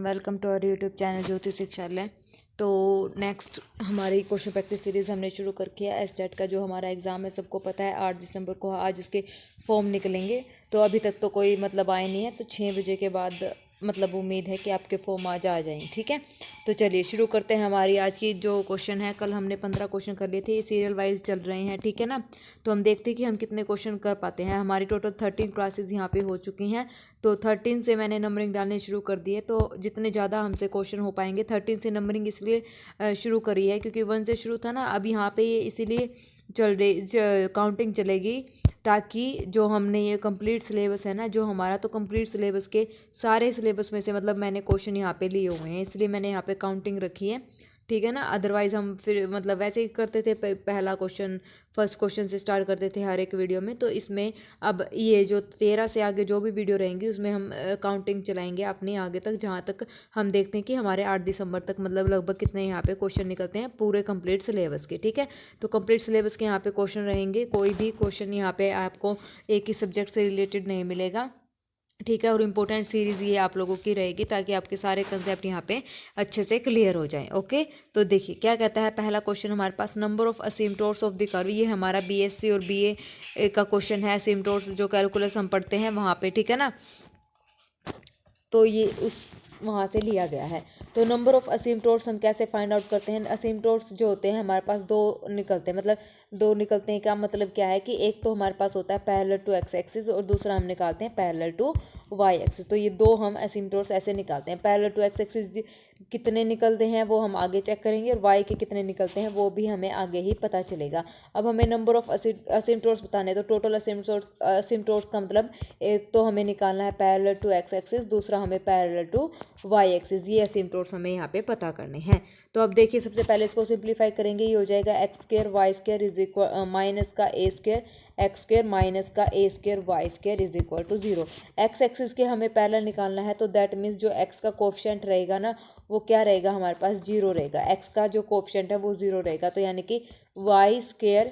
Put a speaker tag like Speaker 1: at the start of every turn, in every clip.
Speaker 1: Welcome to our YouTube channel Jyoti Shikshalaya. तो next हमारी question practice series हमने शुरू कर किया। एसटेट का जो हमारा एग्ज़ाम है सबको पता है 8 दिसंबर को आज उसके फॉर्म निकलेंगे। तो अभी तक तो कोई मतलब आए नहीं है, तो 6 बजे के बाद मतलब उम्मीद है कि आपके फॉर्म आज आ जाएंगे। ठीक है, तो चलिए शुरू करते हैं हमारी आज की जो क्वेश्चन है। कल हमने 15 क्वेश्चन कर लिए थे, ये सीरियल वाइज चल रहे हैं। ठीक है ना, तो हम देखते हैं कि हम कितने क्वेश्चन कर पाते हैं। हमारी टोटल 13 क्लासेस यहाँ पे हो चुकी हैं। तो 13 से मैंने नंबरिंग डालने शुरू कर दिए। तो जितने ज़्यादा हमसे क्वेश्चन हो पाएंगे, 13 से नंबरिंग इसलिए शुरू करी है क्योंकि 1 से शुरू था ना। अब यहाँ पे ये इसीलिए चल रही काउंटिंग चलेगी ताकि जो हमने ये कंप्लीट सिलेबस है ना, जो हमारा तो कंप्लीट सिलेबस के सारे सिलेबस में से मतलब मैंने क्वेश्चन यहाँ पे लिए हुए हैं, इसलिए मैंने यहाँ पे काउंटिंग रखी है। ठीक है ना, अदरवाइज़ हम फिर मतलब वैसे ही करते थे। पहला क्वेश्चन फर्स्ट क्वेश्चन से स्टार्ट करते थे हर एक वीडियो में। तो इसमें अब ये जो 13 से आगे जो भी वीडियो रहेंगी उसमें हम काउंटिंग चलाएंगे अपनी आगे तक, जहाँ तक हम देखते हैं कि हमारे 8 दिसंबर तक मतलब लगभग कितने यहाँ पे क्वेश्चन निकलते हैं पूरे कंप्लीट सिलेबस के। ठीक है, तो कंप्लीट सिलेबस के यहाँ पे क्वेश्चन रहेंगे। कोई भी क्वेश्चन यहाँ पे आपको एक ही सब्जेक्ट से रिलेटेड नहीं मिलेगा। ठीक है, और इम्पोर्टेंट सीरीज़ ये आप लोगों की रहेगी ताकि आपके सारे कंसेप्ट यहाँ पे अच्छे से क्लियर हो जाएं। ओके, तो देखिए क्या कहता है पहला क्वेश्चन हमारे पास, number of asymptotes of the curve. ये हमारा बीएससी और बीए का क्वेश्चन है। असिम्प्टोट्स जो कैलकुलस हम पढ़ते हैं वहाँ पे, ठीक है ना, तो ये उस वहाँ से लिया गया है। तो नंबर ऑफ असिम्प्टोट्स हम कैसे फाइंड आउट करते हैं। असिम्प्टोट्स जो होते हैं हमारे पास दो निकलते हैं, मतलब दो निकलते हैं का मतलब क्या है कि एक तो हमारे पास होता है पैरेलल टू एक्स एक्सिस और दूसरा हम निकालते हैं पैरेलल टू वाई एक्सिस। तो ये दो हम असिम्प्टोट्स ऐसे निकालते हैं। पैरेलल टू एक्स एक्सिस कितने निकलते हैं वो हम आगे चेक करेंगे, और वाई के कितने निकलते हैं वो भी हमें आगे ही पता चलेगा। अब हमें नंबर ऑफ असिम्प्टोट्स बताने, तो टोटल असिम्प्टोट्स का मतलब एक तो हमें निकालना है पैरेलल टू एक्स एक्सिस, दूसरा हमें पैरेलल टू वाई एक्सिस। ये असिम्प्टोट्स हमें यहाँ पे पता करने हैं। तो अब देखिए सबसे पहले इसको सिंप्लीफाई करेंगे। ये हो जाएगा x square y square is equal minus का a square x square minus का a square y square is equal to 0। X axis के हमें पैरेलल निकालना है, तो दैट मीन्स जो एक्स का कोफिशिएंट रहेगा ना वो क्या रहेगा हमारे पास 0 रहेगा। एक्स का जो कोफिशिएंट है वो 0 रहेगा, तो यानी कि Y square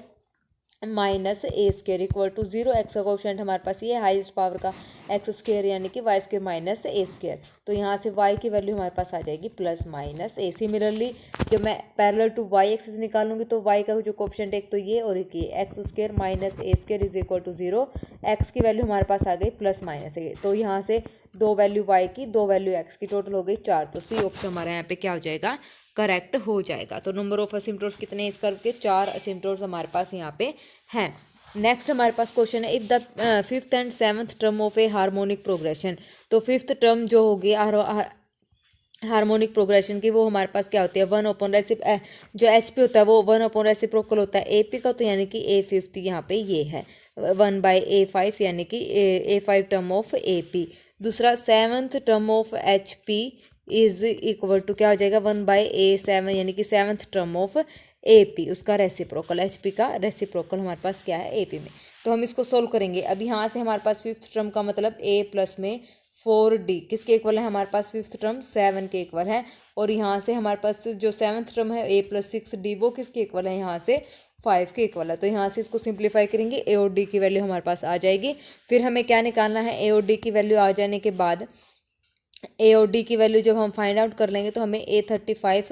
Speaker 1: minus A square equal to 0। X का कोफिशिएंट हमारे पास ये हाईएस्ट पावर का एक्स स्क्र यानी कि Y square minus A square. तो यहाँ से वाई की वैल्यू हमारे पास आ जाएगी प्लस माइनस ए। सिमिलरली जब मैं पैरेलल टू वाई एक्सिस निकालूंगी तो वाई का जो कोफिशिएंट एक तो ये और एक ये X square minus A square is equal to 0। X की वैल्यू हमारे पास आ गई प्लस माइनस ए। तो यहाँ से दो वैल्यू वाई की दो वैल्यू एक्स की टोटल हो गई 4। तो सी ऑप्शन हमारे यहाँ पे क्या हो जाएगा, करेक्ट हो जाएगा। तो नंबर ऑफ असिम्प्टोट्स कितने इस कर्व के, 4 असिम्प्टोट्स हमारे पास यहाँ पे हैं। नेक्स्ट हमारे पास क्वेश्चन है, if the 5th and 7th term of A harmonic progression. तो 5th टर्म जो होगी हार्मोनिक प्रोग्रेशन की, वो हमारे पास क्या होती है 1 अपॉन जो एच पी होता है वो 1 अपॉन रेसिप्रोकल होता है ए पी का। तो यानी कि A50 यहाँ पे ये है 1/A5 यानी कि A5 term of A P. दूसरा 7th term of H P is equal to क्या हो जाएगा 1/A7 यानी कि 7th term of A P, उसका रेसिप्रोकल एच पी का रेसिप्रोकल हमारे पास क्या है ए पी में। तो हम इसको सोल्व करेंगे। अब यहाँ से हमारे पास 5th टर्म का मतलब A प्लस में 4D किसके इक्वल है हमारे पास 5th टर्म 7 के इक्वल है। और यहाँ से हमारे पास जो 7th टर्म है A प्लस 6D वो किसके इक्वल है यहाँ से 5 के इक्वल है। तो यहाँ से इसको सिंप्लीफाई करेंगे, A और D की वैल्यू हमारे पास आ जाएगी। फिर हमें क्या निकालना है, A और D की वैल्यू आ जाने के बाद ए और डी की वैल्यू जब हम फाइंड आउट कर लेंगे तो हमें A35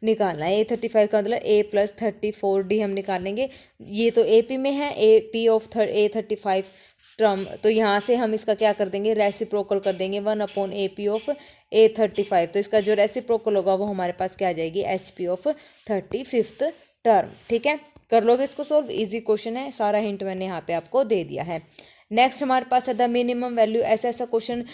Speaker 1: निकालना है। A35 का मतलब A प्लस 34D हम निकालेंगे। ये तो ए पी में है, A P of A35 term. तो यहाँ से हम इसका क्या कर देंगे, रेसिप्रोकल कर देंगे 1 upon A P of A35। तो इसका जो रेसिप्रोकल होगा वो हमारे पास क्या आ जाएगी H P of 35th term. ठीक है, कर लोगे इसको सोल्व, इजी क्वेश्चन है, सारा हिंट मैंने यहाँ पे आपको दे दिया है। नेक्स्ट हमारे पास है द मिनिमम वैल्यू। ऐसा क्वेश्चन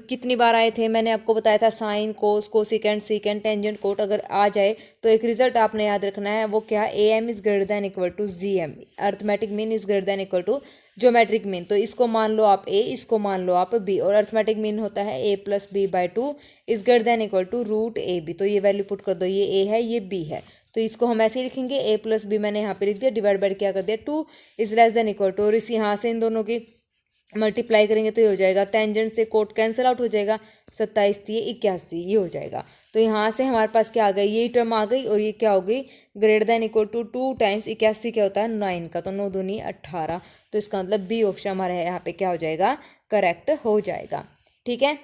Speaker 1: कितनी बार आए थे, मैंने आपको बताया था sine cos cosecant secant tangent cot अगर आ जाए तो एक रिजल्ट आपने याद रखना है, वो क्या A M is greater than equal to G M, arithmetic mean is greater than equal to geometric mean. तो इसको मान लो आप ए, इसको मान लो आप बी, और अर्थमेटिक मीन होता है a plus b by 2 is greater than equal to root a b. तो ये वैल्यू पुट कर दो, ये ए है ये बी है, तो इसको हम ऐसे ही लिखेंगे ए प्लस बी मैंने यहाँ पे लिख दिया, डिवाइड बाय क्या कर दिया 2 is less than equal to, और इस यहाँ से इन दोनों की मल्टीप्लाई करेंगे तो ये हो जाएगा, टेंजेंट से कोट कैंसिल आउट हो जाएगा, 27 3 81 ये हो जाएगा। तो यहाँ से हमारे पास क्या आ गई, ये टर्म आ गई, और ये क्या हो गई greater than equal to 2 times 81 क्या होता है 9 का, तो 9 दूनी 18। तो इसका मतलब बी ऑप्शन हमारे यहाँ पे क्या हो जाएगा, करेक्ट हो जाएगा। ठीक है,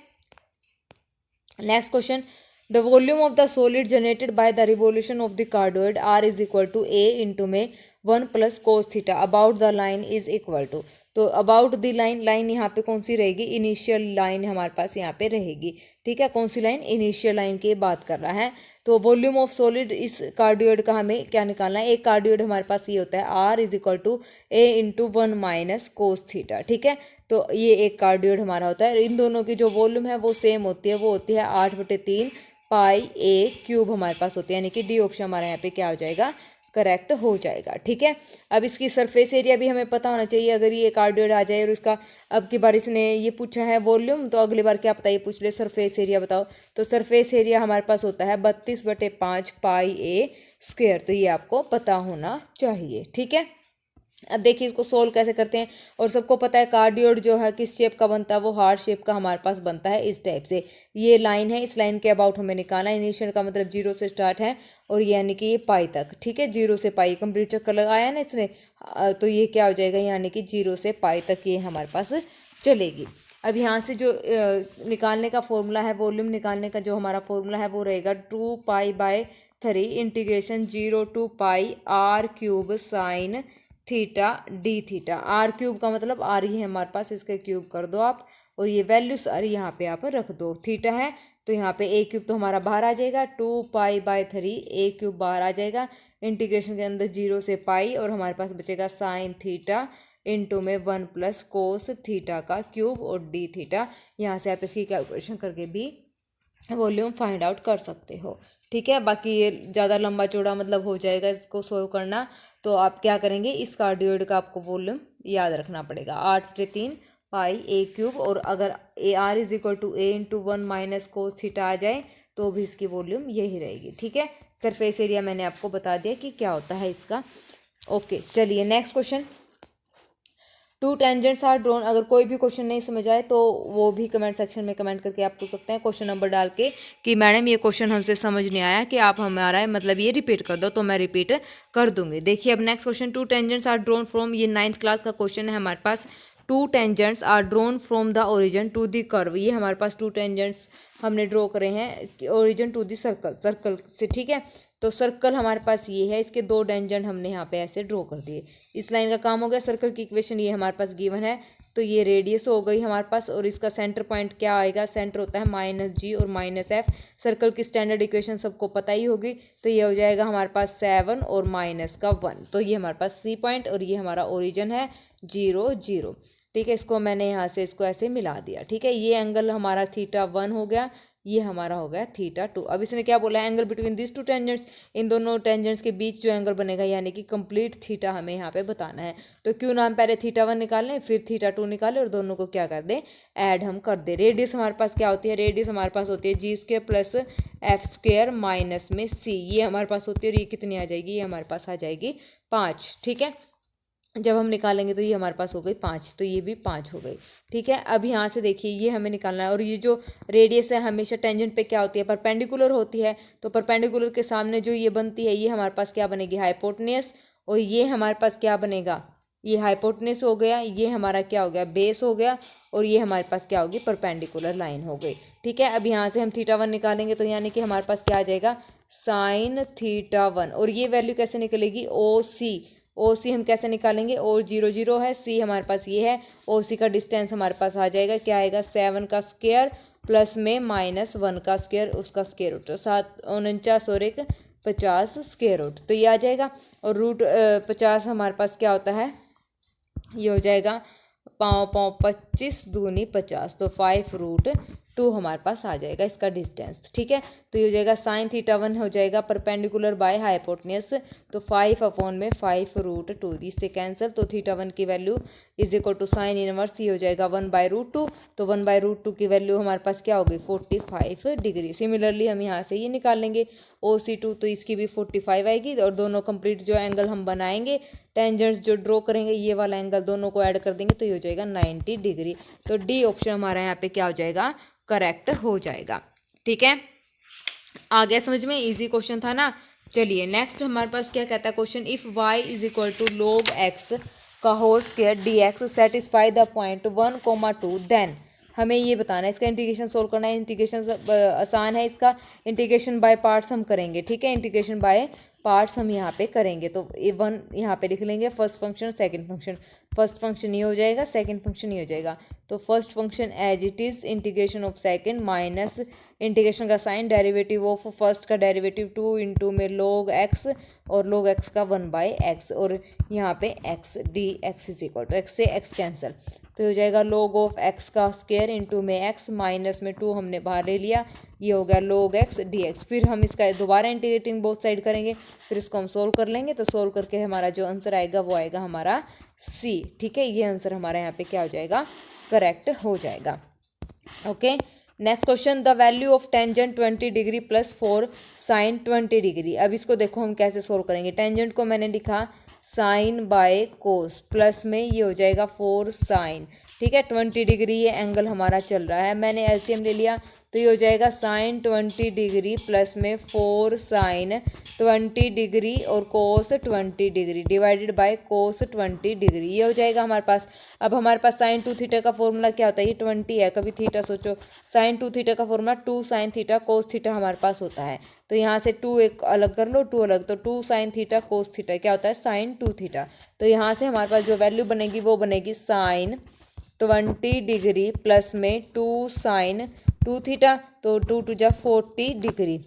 Speaker 1: next question, the volume of the solid generated by the revolution of the cardioid r is equal to A into में 1 plus cos theta about the line is equal to. तो अबाउट द लाइन यहाँ पे कौन सी रहेगी, initial line हमारे पास यहाँ पे रहेगी। ठीक है, कौन सी लाइन, इनिशियल लाइन की बात कर रहा है। तो वॉल्यूम ऑफ सॉलिड इस कार्डियोइड का हमें क्या निकालना है, एक कार्डियोइड हमारे पास ये होता है R is equal to A into 1 minus cos theta. ठीक है, तो ये एक कार्डियोइड हमारा होता है। इन दोनों की जो वॉल्यूम है वो सेम होती है, वो होती है 8/3 पाई ए क्यूब हमारे पास होती है, यानी कि डी ऑप्शन हमारे यहाँ पे क्या हो जाएगा, करेक्ट हो जाएगा। ठीक है, अब इसकी सरफेस एरिया भी हमें पता होना चाहिए। अगर ये कार्डियोइड आ जाए और इसका अब की बार इसने ये पूछा है वॉल्यूम, तो अगली बार क्या पता ये पूछ ले सरफेस एरिया बताओ। तो सरफेस एरिया हमारे पास होता है 32/5 पाई ए स्क्वायर। तो ये आपको पता होना चाहिए। ठीक है, अब देखिए इसको सोल्व कैसे करते हैं। और सबको पता है कार्डियोइड जो है किस शेप का बनता है, वो हार्ट शेप का हमारे पास बनता है इस टाइप से। ये लाइन है, इस लाइन के अबाउट हमें निकालना है। इनिशियल का मतलब 0 से स्टार्ट है और यानी कि ये पाई तक। ठीक है, 0 से पाई कंप्लीट चक्कर लगाया ना इसने, तो ये क्या हो जाएगा, यानी कि 0 से पाई तक ये हमारे पास चलेगी। अब यहाँ से जो निकालने का फॉर्मूला है, वॉल्यूम निकालने का जो हमारा फॉर्मूला है वो रहेगा 2π/3 integration 0 to pi r cube sine theta d theta. R cube का मतलब आर ही है हमारे पास, इसका क्यूब कर दो आप, और ये वैल्यू सारी यहाँ पे आप रख दो। थीटा है तो यहाँ पे ए क्यूब तो हमारा बाहर आ जाएगा, 2π/3 ए क्यूब बाहर आ जाएगा। इंटीग्रेशन के अंदर 0 से पाई और हमारे पास बचेगा साइन थीटा इंटू में 1 प्लस कोस थीटा का क्यूब और डी थीटा। यहाँ से आप इसकी कैलकुलेशन करके भी वॉल्यूम फाइंड आउट कर सकते हो। ठीक है, बाकी ये ज़्यादा लंबा चौड़ा मतलब हो जाएगा इसको सोल्व करना, तो आप क्या करेंगे, इस कार्डियोइड का आपको वॉल्यूम याद रखना पड़ेगा 8/3 पाई ए क्यूब। और अगर a r is equal to A into 1 minus cos theta आ जाए तो भी इसकी वॉल्यूम यही रहेगी। ठीक है, सरफेस एरिया मैंने आपको बता दिया कि क्या होता है इसका। ओके, चलिए next question, 2 tangents are drawn. अगर कोई भी क्वेश्चन नहीं समझ आए तो वो भी कमेंट सेक्शन में कमेंट करके आप पूछ सकते हैं, क्वेश्चन नंबर डाल के कि मैडम ये क्वेश्चन हमसे समझ नहीं आया, कि आप हमारा मतलब ये रिपीट कर दो, तो मैं रिपीट कर दूंगी। देखिए अब next question, 2 tangents are drawn from, ये 9th क्लास का क्वेश्चन है हमारे पास। 2 tangents are drawn from the origin to the curve. ये हमारे पास 2 टेंजेंट्स हमने ड्रॉ करे हैं ओरिजिन टू द सर्कल से। ठीक है, तो सर्कल हमारे पास ये है, इसके 2 टेंजेंट हमने यहाँ पे ऐसे ड्रॉ कर दिए। इस लाइन का काम हो गया। सर्कल की इक्वेशन ये हमारे पास गिवन है, तो ये रेडियस हो गई हमारे पास, और इसका सेंटर पॉइंट क्या आएगा, सेंटर होता है -g और -f। सर्कल की स्टैंडर्ड इक्वेशन सबको पता ही होगी, तो ये हो जाएगा हमारे पास 7 और -1। तो ये हमारे पास C पॉइंट और ये हमारा ओरिजिन है 0 0। ठीक है, इसको मैंने यहाँ से इसको ऐसे मिला दिया। ठीक है, ये एंगल हमारा θ1 हो गया, ये हमारा हो गया θ2। अब इसने क्या बोला, एंगल बिटवीन दिस 2 टेंजेंट्स, इन दोनों टेंजेंट्स के बीच जो एंगल बनेगा यानी कि कंप्लीट थीटा हमें यहाँ पे बताना है। तो क्यों ना हम पहले θ1 निकालें फिर θ2 निकालें और दोनों को क्या कर दें, ऐड हम कर दें। रेडियस हमारे पास क्या होती है, रेडियस हमारे पास होती है g² प्लस f² माइनस में c। ये हमारे पास होती है, और ये कितनी आ जाएगी, ये हमारे पास आ जाएगी 5। ठीक है, जब हम निकालेंगे तो ये हमारे पास हो गई 5, तो ये भी 5 हो गई। ठीक है, अब यहाँ से देखिए ये हमें निकालना है, और ये जो रेडियस है हमेशा टेंजेंट पे क्या होती है, परपेंडिकुलर होती है। तो परपेंडिकुलर के सामने जो ये बनती है, ये हमारे पास क्या बनेगी, हाइपोटेन्यूस। और ये हमारे पास क्या बनेगा, ये हाइपोटेन्यूस हो गया, ये हमारा क्या हो गया, बेस हो गया, और ये हमारे पास क्या होगी, परपेंडिकुलर लाइन हो गई। ठीक है, अब यहाँ से हम θ1 निकालेंगे, तो यानी कि हमारे पास क्या आ जाएगा, साइन θ1। और ये वैल्यू कैसे निकलेगी, OC हम कैसे निकालेंगे, और 0 0 है, C हमारे पास ये है, OC का डिस्टेंस हमारे पास आ जाएगा, क्या आएगा, 7 का स्क्वायर प्लस में -1 का स्क्वायर, उसका स्क्वायर रूट, 7×49 और 1 50 स्क्वायर रूट, तो ये आ जाएगा। और रूट 50 हमारे पास क्या होता है, ये हो जाएगा 5×5 = 50, तो 5√2 हमारे पास आ जाएगा इसका डिस्टेंस। ठीक है, तो ये हो जाएगा साइन θ1 हो जाएगा परपेंडिकुलर बाय हाइपोटेन्यूस, तो 5/5 इससे कैंसिल, तो θ1 की value is equal to sine inverse ही हो जाएगा 1/√2। तो 1/√2 की वैल्यू हमारे पास क्या होगी, 45 डिग्री। सिमिलरली हम यहाँ से ये निकाल लेंगे OC2, तो इसकी भी 45 आएगी, और दोनों कंप्लीट जो एंगल हम बनाएंगे, टेंजेंट्स जो ड्रॉ करेंगे, ये वाला एंगल दोनों को ऐड कर देंगे, तो ये हो जाएगा 90 डिग्री। तो डी ऑप्शन हमारा यहाँ पे क्या हो जाएगा, करेक्ट हो जाएगा। ठीक है, आ गया समझ में, इजी क्वेश्चन था ना। चलिए नेक्स्ट हमारे पास क्या कहता है question, if y is equal to log x का whole square dx satisfy the point 1, 2 then हमें ये बताना है, इसका इंटीग्रेशन सोल्व करना है। इंटीग्रेशन आसान है, इसका इंटीग्रेशन बाय पार्ट्स हम करेंगे, ठीक है। इंटीग्रेशन बाय पार्ट्स हम यहाँ पे करेंगे। तो A1 यहाँ पे लिख लेंगे, first function second function. First function ये हो जाएगा, सेकंड फंक्शन ये हो जाएगा। तो first function as it is integration of second minus integration का साइन डेरिवेटिव ऑफ फर्स्ट का डेरिवेटिव 2 इंटू में log x और log x का 1/x और यहाँ पे x D X is equal to x से x कैंसिल, तो हो जाएगा log ऑफ x का स्क्वायर इंटू में x माइनस में 2 हमने बाहर ले लिया, ये हो गया log x dx। फिर हम इसका दोबारा इंटीग्रेटिंग बोथ साइड करेंगे, फिर इसको हम सोल्व कर लेंगे। तो सोल्व करके हमारा जो आंसर आएगा वो आएगा हमारा C, ठीक है। ये आंसर हमारा यहाँ पे क्या हो जाएगा, करेक्ट हो जाएगा। Okay, next question, the value of tangent 20 degree plus 4 sine 20 degree. अब इसको देखो हम कैसे सोल्व करेंगे। टेंजेंट को मैंने लिखा साइन बाय कोस, प्लस में ये हो जाएगा 4 साइन, ठीक है। 20 डिग्री ये एंगल हमारा चल रहा है, मैंने एलसीएम ले लिया, तो ये हो जाएगा साइन 20 डिग्री प्लस में 4 साइन 20 डिग्री और कोस 20 degree divided by cos 20 degree, ये हो जाएगा हमारे पास। अब हमारे पास साइन 2 थीटा का फॉर्मूला क्या होता है, ये 20 है, कभी थीटा सोचो। साइन 2 थीटा का formula 2 sine theta cos theta हमारे पास होता है। तो यहाँ से 2 एक अलग कर लो, 2 अलग, तो 2 साइन थीटा कोस थीटा क्या होता है, साइन 2 थीटा। तो यहाँ से हमारे पास जो वैल्यू बनेगी वो बनेगी साइन 20 डिग्री प्लस में 2 साइन 2 थीटा, तो 2 टू जा 40 degree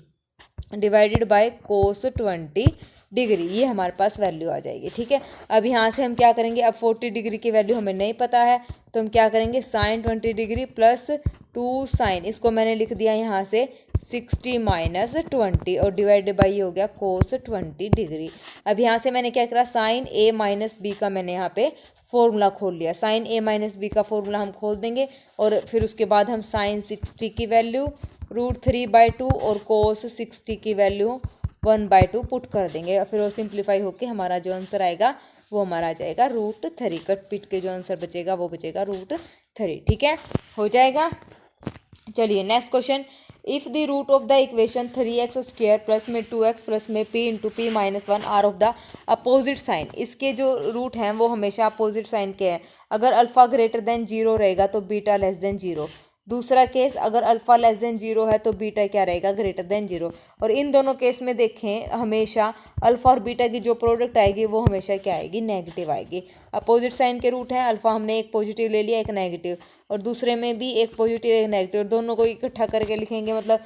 Speaker 1: divided by cos 20 degree, ये हमारे पास वैल्यू आ जाएगी, ठीक है। अब यहाँ से हम क्या करेंगे, अब 40 डिग्री की वैल्यू हमें नहीं पता है, तो हम क्या करेंगे, साइन 20 डिग्री प्लस 2 साइन, इसको मैंने लिख दिया यहाँ से 60 माइनस 20 और डिवाइडेड बाई हो गया कोस 20 डिग्री। अब यहाँ से मैंने क्या करा, साइन ए माइनस बी का मैंने यहाँ पे फॉर्मूला खोल लिया। साइन ए माइनस बी का फॉर्मूला हम खोल देंगे और फिर उसके बाद हम साइन 60 की वैल्यू √3/2 और कोस 60 की वैल्यू 1/2 पुट कर देंगे। फिर वो सिंप्लीफाई होके हमारा जो आंसर आएगा वो हमारा आ जाएगा √3। कट पीट के जो आंसर बचेगा वो बचेगा √3, ठीक है, हो जाएगा। चलिए next question, if the root of the equation 3x² plus में 2x प्लस में p into p minus 1 are of the opposite sign, इसके जो रूट हैं वो हमेशा अपोजिट साइन के हैं। अगर अल्फ़ा ग्रेटर देन 0 रहेगा तो बीटा लेस देन 0। दूसरा केस, अगर अल्फ़ा लेस देन 0 है तो बीटा क्या रहेगा, ग्रेटर देन 0। और इन दोनों केस में देखें हमेशा अल्फ़ा और बीटा की जो प्रोडक्ट आएगी वो हमेशा क्या आएगी, नेगेटिव आएगी। अपोजिट साइन के रूट हैं, अल्फ़ा हमने एक पॉजिटिव ले लिया एक नेगेटिव, और दूसरे में भी एक पॉजिटिव एक नेगेटिव, दोनों को इकट्ठा करके लिखेंगे मतलब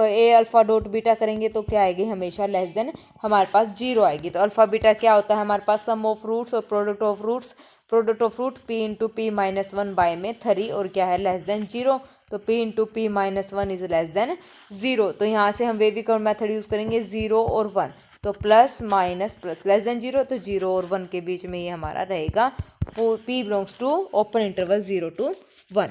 Speaker 1: ए अल्फ़ा डॉट बीटा करेंगे तो क्या आएगी, हमेशा लेस देन हमारे पास 0 आएगी। तो अल्फ़ा बीटा क्या होता है हमारे पास, सम ऑफ रूट्स और product of roots, product of root p into P minus 1 by में 3 और क्या है लेस देन 0, तो p into P minus 1 is less then 0। तो यहाँ से हम वेविकर्व मेथड यूज़ करेंगे 0 और 1, तो plus minus plus less than 0, तो 0 और 1 के बीच में ये हमारा रहेगा p belongs to open interval 0 to 1।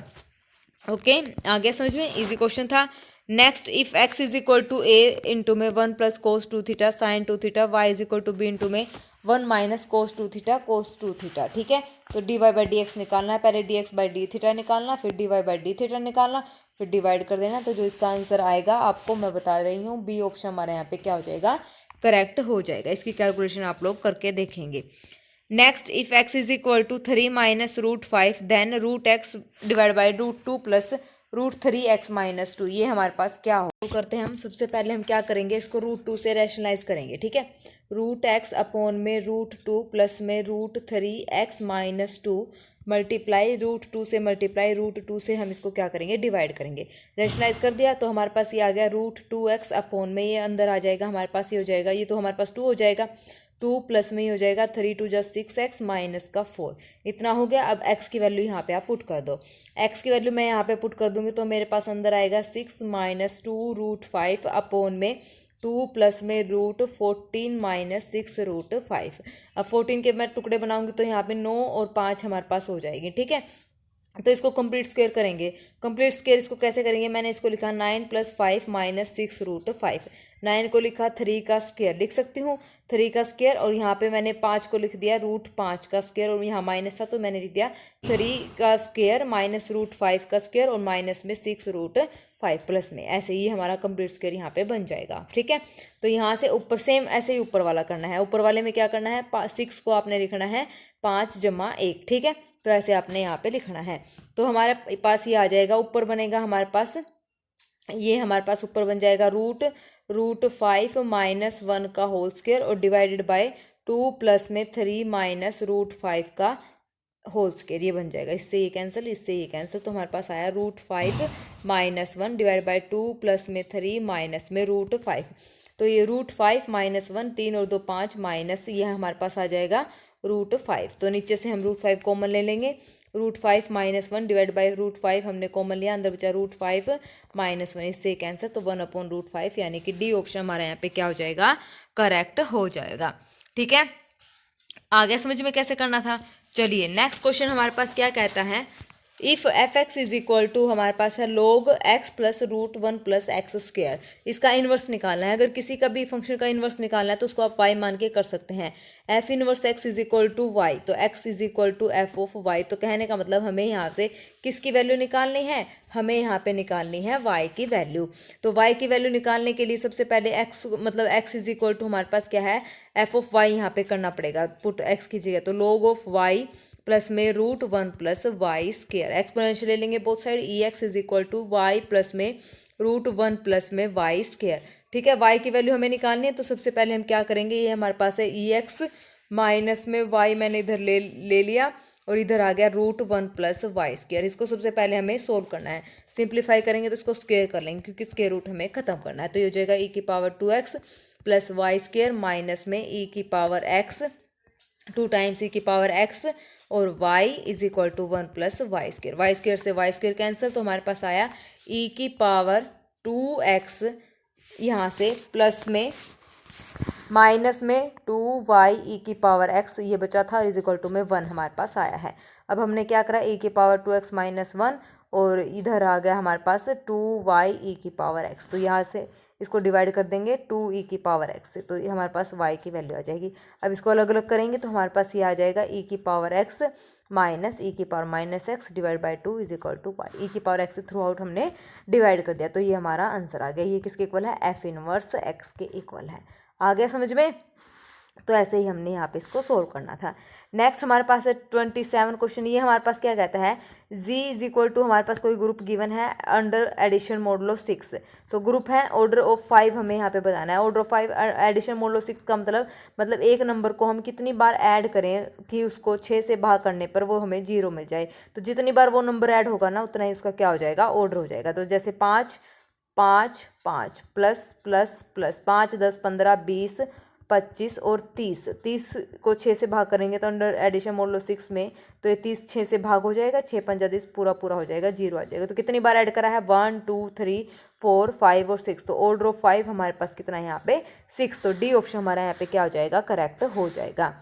Speaker 1: Okay, आगे समझ में इजी क्वेश्चन था। Next, if x is equal to a into में 1 plus cos 2 theta sine 2 theta, y is equal to b into में 1 minus cos 2 theta cos 2 theta, ठीक है। तो dy by dx निकालना है, पहले dx बाई डी थीटा निकालना, फिर dy बाई डी थीटा निकालना, फिर डिवाइड कर देना। तो जो इसका आंसर आएगा आपको मैं बता रही हूँ, बी ऑप्शन हमारे यहाँ पे क्या हो जाएगा, करेक्ट हो जाएगा। इसकी कैलकुलेशन आप लोग करके देखेंगे। नेक्स्ट, if x is equal to 3 minus √5 then √x divide by √2 plus √3x minus 2, ये हमारे पास क्या हो करते हैं हम। सबसे पहले हम क्या करेंगे, इसको √2 से रैशनलाइज करेंगे, ठीक है। √x अपॉन में √2 प्लस में √3x माइनस 2 मल्टीप्लाई √2 से मल्टीप्लाई √2 से हम इसको क्या करेंगे, डिवाइड करेंगे। रैशनलाइज कर दिया तो हमारे पास ये आ गया √2x अपॉन में, ये अंदर आ जाएगा हमारे पास, ये हो जाएगा, ये तो हमारे पास 2 हो जाएगा, 2 प्लस में ही हो जाएगा 3 2 जा 6x माइनस का 4, इतना हो गया। अब x की वैल्यू यहाँ पे आप पुट कर दो, x की वैल्यू मैं यहाँ पे पुट कर दूंगी तो मेरे पास अंदर आएगा 6 माइनस 2√5 अपॉन में 2 प्लस में √14 माइनस 6√5। अब 14 के मैं टुकड़े बनाऊंगी तो यहाँ पे 9 और 5 हमारे पास हो जाएगी, ठीक है। तो इसको कंप्लीट स्क्वायर करेंगे। कंप्लीट स्क्वायर इसको कैसे करेंगे, मैंने इसको लिखा 9 + 5 - 6√5। 9 को लिखा 3 का स्क्वायर, लिख सकती हूँ 3 का स्क्वायर, और यहाँ पे मैंने 5 को लिख दिया √5 का स्क्वायर, और यहाँ माइनस था तो मैंने लिख दिया 3 का स्क्वायर माइनस √5 का स्क्वायर, और माइनस में 6√5 प्लस में, ऐसे ही हमारा कंप्लीट स्क्वायर यहाँ पे बन जाएगा। ठीक है, तो यहाँ से ऊपर सेम ऐसे ही ऊपर वाला करना है। ऊपर वाले में क्या करना है, 6 को आपने लिखना है 5 + 1। ठीक है, तो ऐसे आपने यहाँ पे लिखना है। तो हमारे पास ये आ जाएगा, ऊपर बनेगा हमारे पास, ये हमारे पास ऊपर बन जाएगा √5 माइनस 1 का होल स्क्वायर, और डिवाइडेड बाय 2 प्लस में 3 माइनस √5 का होल स्क्वायर, ये बन जाएगा। इससे ये कैंसिल, इससे ये कैंसिल, तो हमारे पास आया √5 माइनस 1 डिवाइड बाय 2 प्लस में 3 माइनस में √5। तो ये √5 माइनस 1, 3 और 2 5, माइनस ये हमारे पास आ जाएगा √5। तो नीचे से हम √5 कॉमन ले लेंगे, √5 माइनस 1 डिवाइड बाई √5 हमने कॉमन लिया, अंदर बचा √5 माइनस 1, इससे कैंसिल, तो 1/√5, यानी कि डी ऑप्शन हमारा यहाँ पे क्या हो जाएगा, करेक्ट हो जाएगा। ठीक है, आगे समझ में कैसे करना था। चलिए नेक्स्ट क्वेश्चन हमारे पास क्या कहता है, if f(x) is equal to, हमारे पास है log x plus √1 plus x square, इसका इन्वर्स निकालना है। अगर किसी का भी फंक्शन का इन्वर्स निकालना है तो उसको आप y मान के कर सकते हैं। f inverse x is equal to y, तो x is equal to f of y, तो कहने का मतलब हमें यहाँ से किसकी वैल्यू निकालनी है, हमें यहाँ पे निकालनी है y की वैल्यू। तो y की वैल्यू निकालने के लिए सबसे पहले x, मतलब x इज इक्वल टू हमारे पास क्या है, f ऑफ y यहाँ पे करना पड़ेगा, पुट x कीजिएगा, तो log ऑफ y प्लस में √1 प्लस वाई स्क्वायर, एक्सपोनेंशियल ले लेंगे both side, ex is equal to Y plus में √1 प्लस में वाई स्क्वायर। ठीक है, y की वैल्यू हमें निकालनी है, तो सबसे पहले हम क्या करेंगे, ये हमारे पास है ex माइनस में y मैंने इधर ले लिया, और इधर आ गया √1 प्लस वाई स्क्वायर। इसको सबसे पहले हमें सोल्व करना है, सिंप्लीफाई करेंगे तो इसको स्क्वायर कर लेंगे, क्योंकि स्क्वायर रूट हमें खत्म करना है। तो ये हो जाएगा e⁻2x plus y square minus में e⁻x 2 टाइम्स e⁻x, और y is equal to 1 plus y square, y square से वाई स्क्वायर कैंसिल, तो हमारे पास आया e⁻2x, यहाँ से प्लस में माइनस में 2y e⁻x, ये बचा था, इज इक्वल टू में 1 हमारे पास आया है। अब हमने क्या करा, e⁻2x माइनस 1, और इधर आ गया हमारे पास 2y e⁻x, तो यहाँ से इसको डिवाइड कर देंगे 2 e⁻x से, तो हमारे पास y की वैल्यू आ जाएगी। अब इसको अलग अलग करेंगे तो हमारे पास ये आ जाएगा e⁻x minus e⁻x divide by 2 is equal to y, e⁻x throughout हमने डिवाइड कर दिया, तो ये हमारा आंसर आ गया। ये किसके इक्वल है, f इनवर्स x के इक्वल है। आ गया समझ में, तो ऐसे ही हमने यहाँ पे इसको सोल्व करना था। नेक्स्ट हमारे पास है 27 क्वेश्चन, ये हमारे पास क्या कहता है, z इज इक्वल टू, हमारे पास कोई ग्रुप गिवन है अंडर एडिशन मॉडुलो 6, तो ग्रुप है ऑर्डर ऑफ 5, हमें यहाँ पे बताना है। ऑर्डर ऑफ 5 एडिशन मॉडुलो 6 का मतलब एक नंबर को हम कितनी बार ऐड करें कि उसको 6 से भाग करने पर वो हमें 0 मिल जाए, तो जितनी बार वो नंबर ऐड होगा ना उतना ही उसका क्या हो जाएगा, ऑर्डर हो जाएगा। तो जैसे 5 5 5 प्लस प्लस प्लस 5 10 15 20 25 और 30 को 6 से भाग करेंगे तो अंडर एडिशन मॉडुलो 6 में, तो ये 30 6 से भाग हो जाएगा, 6 5 30 पूरा हो जाएगा, 0 आ जाएगा। तो कितनी बार ऐड करा है, 1 2 3 4 5 और 6, तो ऑर्डर ऑफ 5 हमारे पास कितना है यहाँ पे 6, तो डी ऑप्शन हमारा यहाँ पे क्या हो जाएगा, करेक्ट हो जाएगा।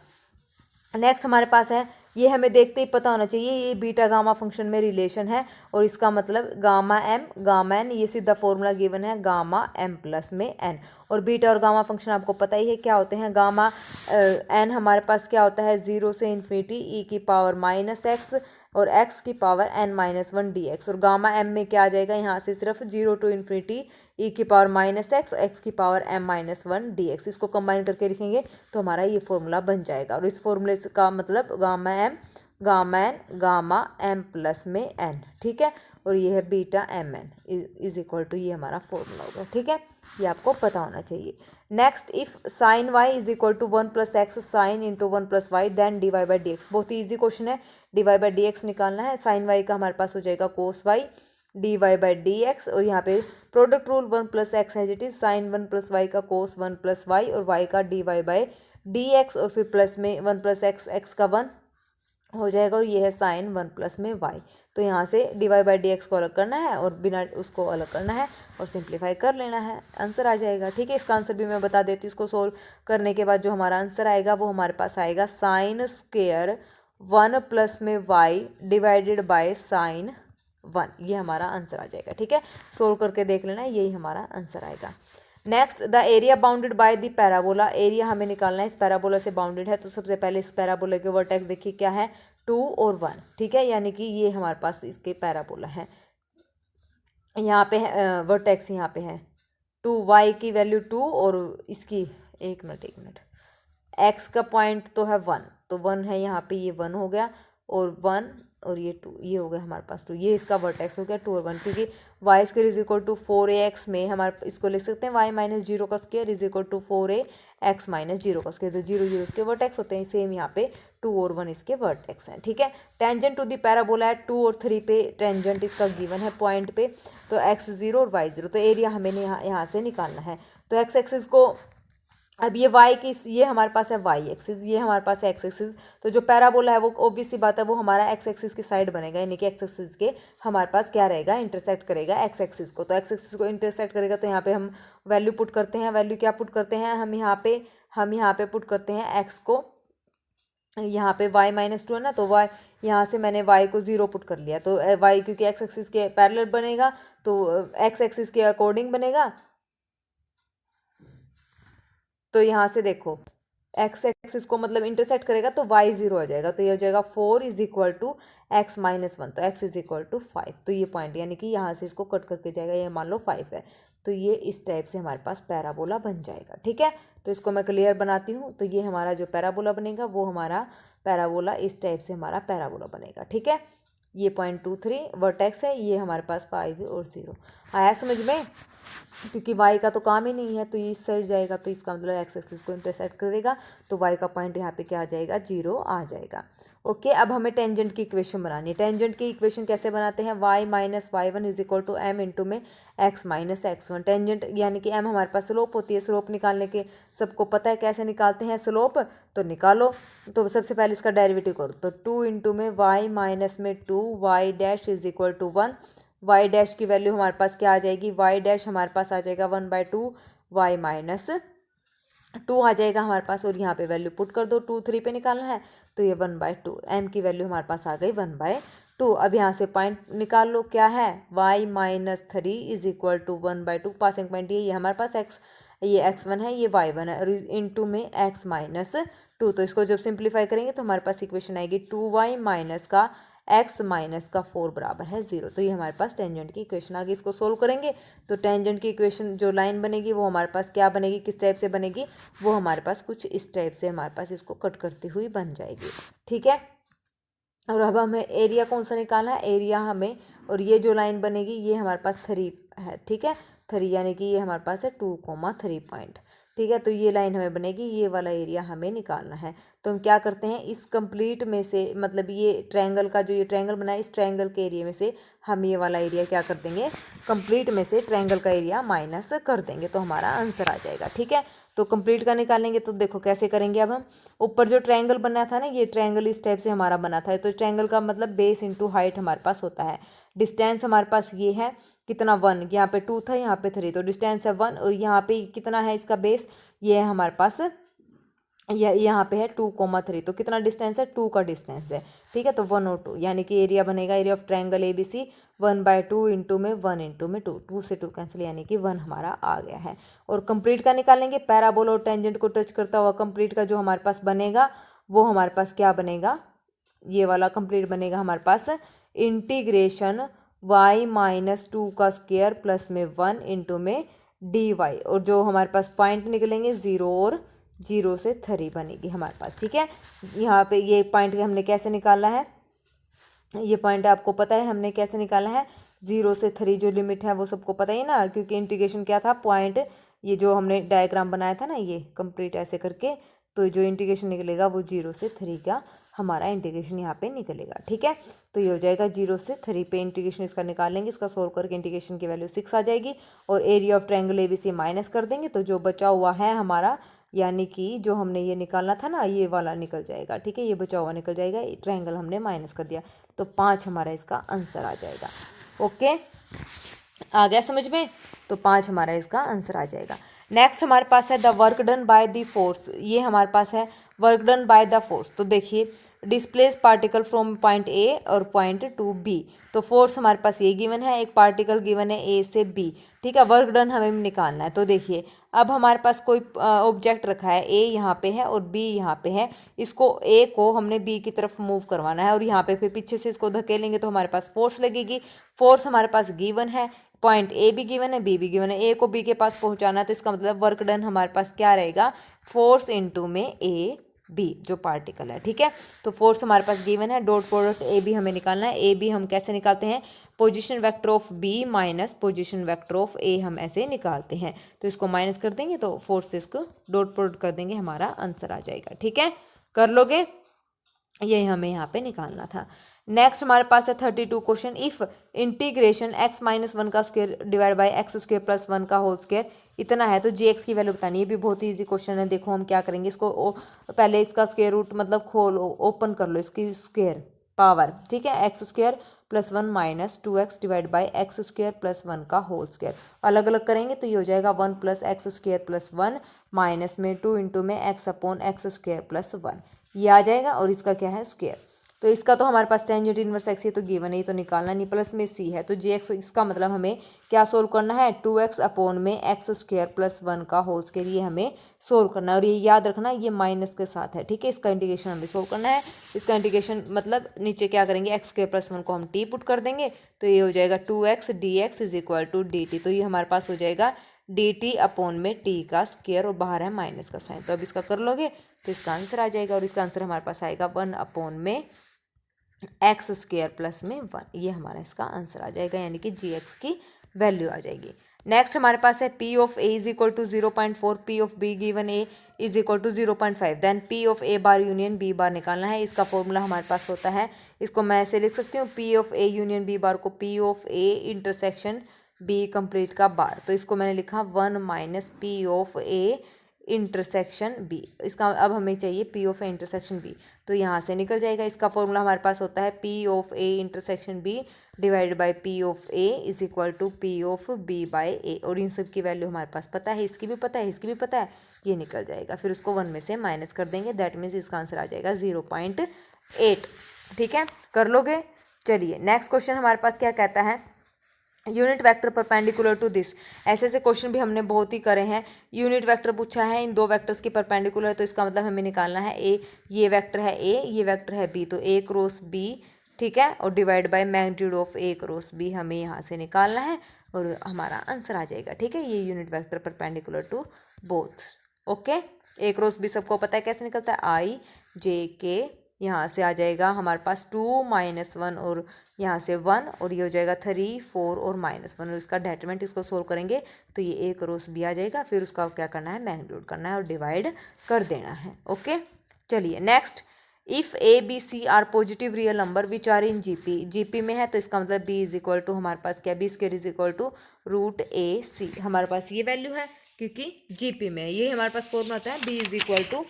Speaker 1: नेक्स्ट हमारे पास है, ये हमें देखते ही पता होना चाहिए, ये बीटा गामा फंक्शन में रिलेशन है, और इसका मतलब गामा एम गामा एन, ये सीधा फॉर्मूला गिवन है गामा एम प्लस में एन, और बीटा और गामा फंक्शन आपको पता ही है क्या होते हैं। गामा एन हमारे पास क्या होता है, 0 से इन्फिनिटी e⁻−x और x की पावर n-1 dx, और गामा एम में क्या आ जाएगा, यहाँ से सिर्फ 0 टू इन्फिनिटी e⁻−x x की पावर m-1 dx, इसको कंबाइन करके लिखेंगे तो हमारा ये फॉर्मूला बन जाएगा। और इस फॉर्मूले का मतलब gamma m gamma m plus में एन, ठीक है, और ये है beta m n is equal to, ये हमारा फॉर्मूला होगा। ठीक है, ये आपको पता होना चाहिए। Next, if sine y is equal to 1 + x sine into 1 + y then dy/dx, बहुत ही ईजी क्वेश्चन है। dy/dx निकालना है, साइन y का हमारे पास हो जाएगा cos y dy/dx, और यहाँ पे प्रोडक्ट रूल 1 + x है, इट इज साइन 1 + y का cos 1 + y और y का dy/dx, और फिर प्लस में 1 + x, x का 1 हो जाएगा, और ये है साइन 1 प्लस में y। तो यहाँ से dy/dx को अलग करना है और बिना उसको अलग करना है और सिंप्लीफाई कर लेना है, आंसर आ जाएगा। ठीक है, इसका आंसर भी मैं बता देती हूँ। इसको सोल्व करने के बाद जो हमारा आंसर आएगा वो हमारे पास आएगा साइन स्क्वेयर 1 प्लस में y डिवाइडेड बाय साइन 1, ये हमारा आंसर आ जाएगा। ठीक है, सोल्व करके देख लेना, यही हमारा आंसर आएगा। Next the area bounded by the parabola, area हमें निकालना है, इस पैराबोला से बाउंडेड है। तो सबसे पहले इस पैराबोला के वर्टेक्स देखिए क्या है, 2 और 1, ठीक है, यानी कि ये हमारे पास इसके पैराबोला है। यहाँ पे वर्टेक्स यहाँ पे है 2, y की वैल्यू 2 और इसकी एक मिनट x का पॉइंट तो है 1, तो 1 है यहाँ पे, ये 1 हो गया और 1 और ये 2, ये हो गया हमारे पास 2, ये इसका वर्टेक्स हो गया 2 और 1, क्योंकि y square is equal to 4ax में हमारे इसको लिख सकते हैं y माइनस 0 का square is equal to 4ax minus 0 का स्क्वायर, तो 0 0 इसके वर्टेक्स होते हैं। सेम यहाँ पे 2 और 1 इसके वर्टेक्स हैं, ठीक है। टेंजेंट टू दी पैराबोला है 2 और 3 पे टेंजेंट इसका गिवन है पॉइंट पे, तो x 0 और y 0, तो एरिया हमें यहाँ से निकालना है। तो x एक्सिस को, अब ये y की, ये हमारे पास है y एक्सिस, ये हमारे पास है x एक्सिस, तो जो पैराबोला है वो ऑब्वियस सी बात है वो हमारा x एक्सिस की साइड बनेगा, यानी कि x एक्सिस के हमारे पास क्या रहेगा, इंटरसेक्ट करेगा x एक्सिस को। तो x एक्सिस को इंटरसेक्ट करेगा, तो यहाँ पे हम वैल्यू पुट करते हैं। वैल्यू क्या पुट करते हैं, हम यहाँ पे पुट करते हैं x को, यहाँ पे y माइनस 2 है ना, तो y यहाँ से मैंने y को 0 पुट कर लिया, तो y क्योंकि x एक्सिस के पैरेलल बनेगा तो x एक्सिस के अकॉर्डिंग बनेगा। तो यहाँ से देखो x एक्सिस को मतलब इंटरसेक्ट करेगा तो y 0 आ जाएगा, तो ये हो जाएगा 4 is equal to x minus 1, तो x इज इक्वल टू 5, तो ये पॉइंट यानी कि यहाँ से इसको कट करके जाएगा, ये मान लो 5 है, तो ये इस टाइप से हमारे पास पैराबोला बन जाएगा, ठीक है। तो इसको मैं क्लियर बनाती हूँ, तो ये हमारा जो पैराबोला बनेगा वो हमारा पैराबोला इस टाइप से हमारा पैराबोला बनेगा, ठीक है। ये 0.23 वर्टेक्स है, ये हमारे पास 5 और 0 आया समझ में, क्योंकि y का तो काम ही नहीं है, तो ये इस साइड जाएगा, तो इसका मतलब x एक्सिस को इंटरसेक्ट करेगा, तो y का पॉइंट यहाँ पे क्या आ जाएगा, 0 आ जाएगा। ओके, अब हमें टेंजेंट की इक्वेशन बनानी है। टेंजेंट की इक्वेशन कैसे बनाते हैं, y minus y1 is equal to m into में x माइनस x1। टेंजेंट यानी कि m हमारे पास स्लोप होती है, स्लोप निकालने के सबको पता है कैसे निकालते हैं स्लोप, तो निकालो। तो सबसे पहले इसका डेरिवेटिव करो, तो 2 इंटू में y माइनस में 2 y dash is equal to 1, y dash की वैल्यू हमारे पास क्या आ जाएगी, y डैश हमारे पास आ जाएगा 1/2 y माइनस 2 आ जाएगा हमारे पास, और यहाँ पे वैल्यू पुट कर दो, 2 3 पे निकालना है, तो ये 1/2 m की वैल्यू हमारे पास आ गई 1/2। अब यहाँ से पॉइंट निकाल लो, क्या है, y minus 3 is equal to 1/2, passing point ये हमारे पास x, ये x1 है, ये y1 है, और इंटू में x माइनस 2, तो इसको जब सिंप्लीफाई करेंगे तो हमारे पास इक्वेशन आएगी 2y माइनस का x माइनस का 4 बराबर है 0। तो ये हमारे पास टेंजेंट की इक्वेशन आ गई। इसको सोल्व करेंगे तो टेंजेंट की इक्वेशन जो लाइन बनेगी वो हमारे पास क्या बनेगी, किस टाइप से बनेगी, वो हमारे पास कुछ इस टाइप से हमारे पास इसको कट करती हुई बन जाएगी, ठीक है। और अब हमें एरिया कौन सा निकालना है, एरिया हमें, और ये जो लाइन बनेगी ये हमारे पास 3 है, ठीक है, 3 यानी कि ये हमारे पास है 2,3 पॉइंट, ठीक है। तो ये लाइन हमें बनेगी, ये वाला एरिया हमें निकालना है। तो हम क्या करते हैं, इस कंप्लीट में से, मतलब ये ट्रायंगल का जो ये ट्रायंगल बना है, इस ट्रायंगल के एरिया में से हम ये वाला एरिया क्या कर देंगे, कंप्लीट में से ट्रायंगल का एरिया माइनस कर देंगे, तो हमारा आंसर आ जाएगा, ठीक है। तो कंप्लीट का निकालेंगे, तो देखो कैसे करेंगे। अब हम ऊपर जो ट्रायंगल बना था ना, ये ट्रायंगल इस टाइप से हमारा बना था, तो ट्रायंगल का मतलब बेस इंटू हाइट हमारे पास होता है। डिस्टेंस हमारे पास ये है कितना 1, यहाँ पे 2 था, यहाँ पे 3, तो डिस्टेंस है 1, और यहाँ पे कितना है इसका बेस, ये है हमारे पास, यहाँ पे है 2,3, तो कितना डिस्टेंस है, 2 का डिस्टेंस है, ठीक है। तो 1 और 2 यानी कि एरिया बनेगा, area of triangle ABC 1/2 into में 1 इंटू में 2, 2 से 2 कैंसिल, यानी कि 1 हमारा आ गया है। और कंप्लीट का निकालेंगे, पैराबोला और टेंजेंट को टच करता हुआ कंप्लीट का जो हमारे पास बनेगा वो हमारे पास क्या बनेगा, ये वाला कंप्लीट बनेगा हमारे पास इंटीग्रेशन y माइनस 2 का स्क्वायर प्लस में 1 इंटू में dy, और जो हमारे पास पॉइंट निकलेंगे 0 और 0 से 3 बनेगी हमारे पास, ठीक है। यहाँ पे ये पॉइंट हमने कैसे निकाला है, ये पॉइंट आपको पता है हमने कैसे निकाला है, 0 से 3 जो लिमिट है वो सबको पता ही ना, क्योंकि इंटीग्रेशन क्या था, पॉइंट, ये जो हमने डायग्राम बनाया था ना ये कंप्लीट ऐसे करके, तो जो इंटीग्रेशन निकलेगा वो 0 से 3 का हमारा इंटीग्रेशन यहाँ पे निकलेगा, ठीक है। तो ये हो जाएगा 0 से 3 पे इंटीग्रेशन इसका निकालेंगे, इसका सोल्व करके इंटीग्रेशन की वैल्यू 6 आ जाएगी, और area of triangle ABC minus कर देंगे, तो जो बचा हुआ है हमारा, यानी कि जो हमने ये निकालना था ना, ये वाला निकल जाएगा, ठीक है, ये बचा हुआ निकल जाएगा, ट्रायंगल हमने माइनस कर दिया, तो 5 हमारा इसका आंसर आ जाएगा। ओके, आ गया समझ में, तो 5 हमारा इसका आंसर आ जाएगा। नेक्स्ट हमारे पास है the work done by the force, ये हमारे पास है work done by the force. तो देखिए displace particle from point A और पॉइंट टू बी, तो फोर्स हमारे पास ये गिवन है, एक पार्टिकल गिवन है ए से बी, ठीक है। वर्क डन हमें निकालना है। तो देखिए अब हमारे पास कोई ऑब्जेक्ट रखा है, ए यहाँ पे है और बी यहाँ पे है, इसको ए को हमने बी की तरफ मूव करवाना है और यहाँ पे फिर पीछे से इसको धकेलेंगे तो हमारे पास फोर्स लगेगी। फोर्स हमारे पास गिवन है, पॉइंट ए भी गिवन है, बी भी गिवन है, ए को बी के पास पहुंचाना है, तो इसका मतलब वर्क डन हमारे पास क्या रहेगा, फोर्स इनटू में ए बी जो पार्टिकल है, ठीक है। तो फोर्स हमारे पास गिवन है, डॉट प्रोडक्ट ए बी हमें निकालना है। ए बी हम कैसे निकालते हैं, position vector of b minus position vector of a, हम ऐसे निकालते हैं। तो इसको माइनस कर देंगे तो फोर्स से इसको डॉट प्रोडक्ट कर देंगे, हमारा आंसर आ जाएगा, ठीक है। कर लोगे, ये हमें यहाँ पे निकालना था। नेक्स्ट हमारे पास है 32 question, if integration x minus one का square divide by x square plus one का होल स्क्वायर इतना है तो जी एक्स की वैल्यू बतानी है। ये भी बहुत ही ईजी क्वेश्चन है। देखो हम क्या करेंगे, इसको पहले इसका स्क्वायर रूट मतलब खोलो, ओपन कर लो इसकी स्क्वायर पावर, ठीक है। X square plus one minus 2x divide by x square plus one का होल स्क्वायर, अलग अलग करेंगे तो ये हो जाएगा 1 plus x square plus one minus में 2 इंटू में x upon x square plus one, ये आ जाएगा। और इसका क्या है स्क्वायर, तो इसका तो हमारे पास टेंजेंट इनवर्स एक्स ये तो गिवन है, ये तो निकालना नहीं, प्लस में सी है तो जे एक्स, इसका मतलब हमें क्या सोल्व करना है, 2x अपॉन में एक्स स्क्वायर प्लस वन का होल स्क्वायर, ये हमें सोल्व करना है। और ये याद रखना ये माइनस के साथ है, ठीक है। इसका इंटीग्रेशन हमें सोल्व करना है। इसका इंटीग्रेशन मतलब नीचे क्या करेंगे, एक्स स्क्वायर प्लस वन को हम टी पुट कर देंगे तो ये हो जाएगा 2x dx is equal to d t, तो ये हमारे पास हो जाएगा डी टी अपॉन में टी का स्क्वायर और बाहर है माइनस का साइन। तो अब इसका कर लोगे तो इसका आंसर आ जाएगा और इसका आंसर हमारे पास आएगा 1 अपॉन में एक्स स्क्वायर प्लस में वन, ये हमारा इसका आंसर आ जाएगा, यानी कि जी एक्स की वैल्यू आ जाएगी। नेक्स्ट हमारे पास है P of A is equal to 0.4, P of B given A is equal to 0.5, then P of A bar union B bar निकालना है। इसका फॉर्मूला हमारे पास होता है, इसको मैं ऐसे लिख सकती हूँ, p of a union B bar को p of a intersection b complete का बार, तो इसको मैंने लिखा 1 माइनस p of a intersection b. इसका अब हमें चाहिए p of a intersection b, तो यहाँ से निकल जाएगा। इसका फॉर्मूला हमारे पास होता है P of a intersection b divided by p of A is equal to p of b by a, और इन सब की वैल्यू हमारे पास पता है, इसकी भी पता है, इसकी भी पता है, ये निकल जाएगा। फिर उसको 1 में से माइनस कर देंगे, दैट मीन्स इसका आंसर आ जाएगा 0.8, ठीक है। कर लोगे, चलिए नेक्स्ट क्वेश्चन हमारे पास क्या कहता है, unit vector perpendicular to this. ऐसे ऐसे क्वेश्चन भी हमने बहुत ही करे हैं। यूनिट वेक्टर पूछा है, इन दो वेक्टर्स की परपेंडिकुलर है, तो इसका मतलब हमें निकालना है ए, ये वेक्टर है ए, ये वेक्टर है बी, तो ए क्रॉस बी, ठीक है, और divide by magnitude of a cross b हमें यहाँ से निकालना है और हमारा आंसर आ जाएगा, ठीक है। ये unit vector perpendicular to both, okay. A cross b सबको पता है कैसे निकलता है, आई जे के, यहाँ से आ जाएगा हमारे पास 2 माइनस 1 और यहाँ से 1, और ये हो जाएगा 3 4 और माइनस 1, और इसका डेटरमेंट इसको सोल्व करेंगे तो ये ए क्रॉस बी आ जाएगा। फिर उसका क्या करना है, मैग्नीट्यूड करना है और डिवाइड कर देना है, ओके। चलिए next, if a b c are positive real number which are in GP, GP में है तो इसका मतलब बी इज इक्वल टू हमारे पास क्या, b square is equal to root a c, हमारे पास ये वैल्यू है क्योंकि जीपी में है। ये हमारे पास फॉर्मूला होता है b is equal to,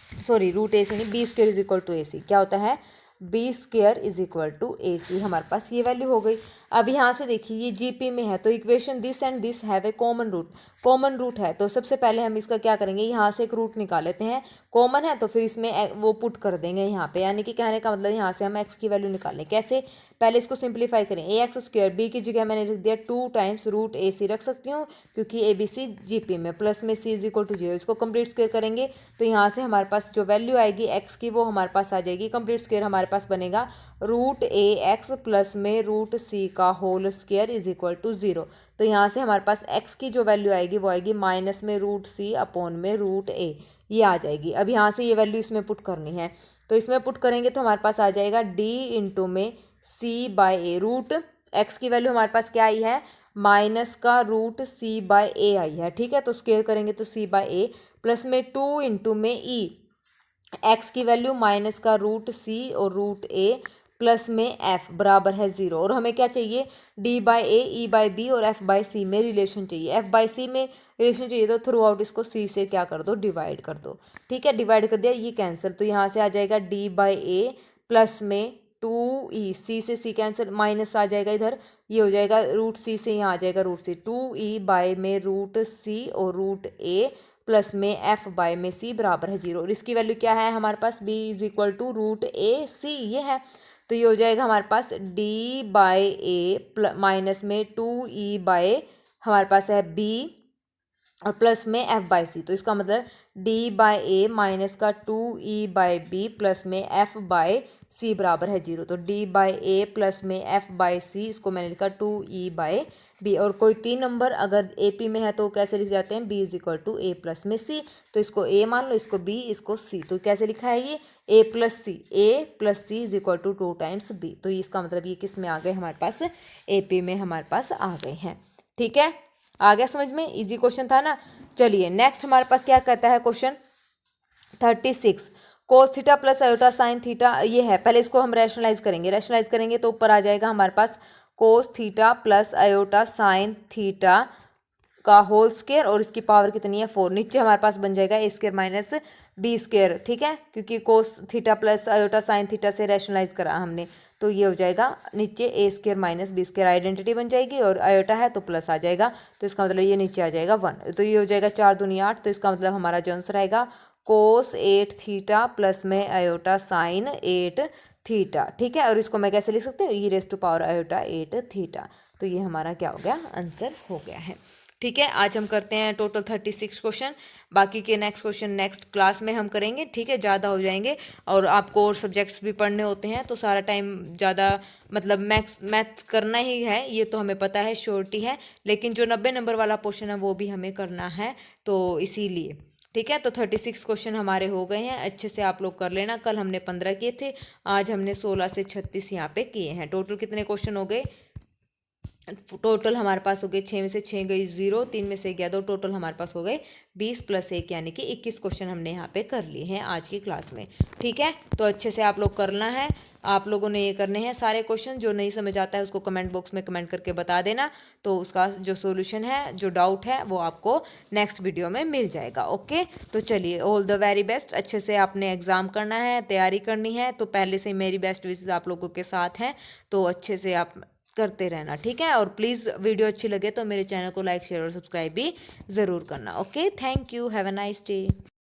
Speaker 1: sorry root a c नहीं, b square is equal to a c, क्या होता है, b square is equal to a c, हमारे पास ये वैल्यू हो गई। अब यहाँ से देखिए ये जीपी में है तो equation this and this have a common root, common root है तो सबसे पहले हम इसका क्या करेंगे, यहाँ से एक रूट निकाल लेते हैं, कॉमन है तो फिर इसमें वो पुट कर देंगे यहाँ पे, यानी कि कहने का मतलब यहाँ से हम एक्स की वैल्यू निकाल लें। कैसे, पहले इसको सिंप्लीफाई करें, ए एक्स स्क्वायर, बी की जगह मैंने लिख दिया 2 टाइम्स रूट ए सी रख सकती हूँ क्योंकि ए बी सी जीपी में, प्लस में सी इज इक्वल टू 0, इसको कंप्लीट स्क्वायर करेंगे तो यहाँ से हमारे पास जो वैल्यू आएगी एक्स की वो हमारे पास आ जाएगी, कंप्लीट स्क्वायर हमारे पास बनेगा रूट ए एक्स प्लस में रूट सी का whole square is equal to 0, तो यहाँ से हमारे पास x की जो वैल्यू आएगी वो आएगी माइनस में रूट सी अपॉन में रूट ए, ये आ जाएगी। अब यहाँ से ये वैल्यू इसमें पुट करनी है तो इसमें पुट करेंगे तो हमारे पास आ जाएगा d इंटू में c बाय ए, रूट x की वैल्यू हमारे पास क्या आई है, माइनस का रूट c बाय ए आई है, ठीक है। तो स्क्वायर करेंगे तो c बाय ए प्लस में 2 इंटू में e, x की वैल्यू माइनस का रूट c और रूट a प्लस में f बराबर है 0, और हमें क्या चाहिए, d by a, e by b और f बाई सी में रिलेशन चाहिए। f बाई सी में रिलेशन चाहिए तो थ्रू आउट इसको c से क्या कर दो, डिवाइड कर दो, ठीक है। डिवाइड कर दिया, ये कैंसिल, तो यहाँ से आ जाएगा d बाई ए प्लस में 2e, सी से सी कैंसिल, माइनस आ जाएगा इधर, ये हो जाएगा रूट सी से यहाँ आ जाएगा रूट सी, 2e बाय में रूट सी और रूट ए प्लस में एफ बाय में सी बराबर है 0। और इसकी वैल्यू क्या है हमारे पास, b is equal to root a c, ये है। तो ये हो जाएगा हमारे पास d बाय ए माइनस में 2e बाय हमारे पास है b और प्लस में f बाय सी। तो इसका मतलब d बाय ए माइनस का 2e बाय बी प्लस में f बाय सी बराबर है 0। तो d बाय ए प्लस में f बाय सी, इसको मैंने लिखा 2e बाय बी। और कोई 3 नंबर अगर AP में है तो कैसे लिख जाते हैं, b is equal to a plus में सी। तो इसको a मान लो, इसको b, इसको c। तो कैसे लिखा है ये, a plus c is equal to 2 times b। तो इसका मतलब ये किस में आ गए हमारे पास, AP में हमारे पास आ गए हैं। ठीक है, आ गया समझ में, इजी क्वेश्चन था ना। चलिए नेक्स्ट हमारे पास क्या कहता है क्वेश्चन 36, कोस theta plus iota sine theta, ये है। पहले इसको हम रैशनलाइज करेंगे तो ऊपर आ जाएगा हमारे पास cos theta plus iota sine theta का होल स्क्वायर और इसकी पावर कितनी है 4। नीचे हमारे पास बन जाएगा a square minus b square. ठीक है, क्योंकि cos theta plus iota sine theta से रैशनलाइज करा हमने, तो ये हो जाएगा नीचे a square minus b square, identity बन जाएगी और आयोटा है तो प्लस आ जाएगा। तो इसका मतलब ये नीचे आ जाएगा 1। तो ये हो जाएगा 4 दूनी 8। तो इसका मतलब हमारा जो आंसर आएगा कोस 8 थीटा प्लस में आयोटा साइन 8 थीटा। ठीक है, और इसको मैं कैसे लिख सकते हूँ, e raise to power iota 8 theta. तो ये हमारा क्या हो गया, आंसर हो गया है। ठीक है, आज हम करते हैं टोटल 36 क्वेश्चन। बाकी के नेक्स्ट क्वेश्चन नेक्स्ट क्लास में हम करेंगे। ठीक है, ज़्यादा हो जाएंगे और आपको और सब्जेक्ट्स भी पढ़ने होते हैं, तो सारा टाइम ज़्यादा मतलब मैथ्स करना ही है, ये तो हमें पता है, श्योरिटी है। लेकिन जो 90 नंबर वाला पोर्शन है वो भी हमें करना है, तो इसीलिए। ठीक है, तो 36 क्वेश्चन हमारे हो गए हैं, अच्छे से आप लोग कर लेना। कल हमने 15 किए थे, आज हमने 16 से 36 यहाँ पे किए हैं। टोटल कितने क्वेश्चन हो गए, टोटल हमारे पास हो गए 6 में से 6 गई 0, 3 में से गया 2, टोटल हमारे पास हो गए 20 प्लस 1 यानी कि 21 क्वेश्चन हमने यहाँ पे कर लिए हैं आज की क्लास में। ठीक है, तो अच्छे से आप लोग करना है, आप लोगों ने ये करने हैं सारे क्वेश्चन। जो नहीं समझ आता है उसको कमेंट बॉक्स में कमेंट करके बता देना, तो उसका जो सोल्यूशन है, जो डाउट है, वो आपको नेक्स्ट वीडियो में मिल जाएगा। ओके, तो चलिए, ऑल द वेरी बेस्ट। अच्छे से आपने एग्ज़ाम करना है, तैयारी करनी है, तो पहले से मेरी बेस्ट विशेस आप लोगों के साथ हैं, तो अच्छे से आप करते रहना। ठीक है, और प्लीज़ वीडियो अच्छी लगे तो मेरे चैनल को लाइक शेयर और सब्सक्राइब भी ज़रूर करना। Okay, thank you, have a nice day.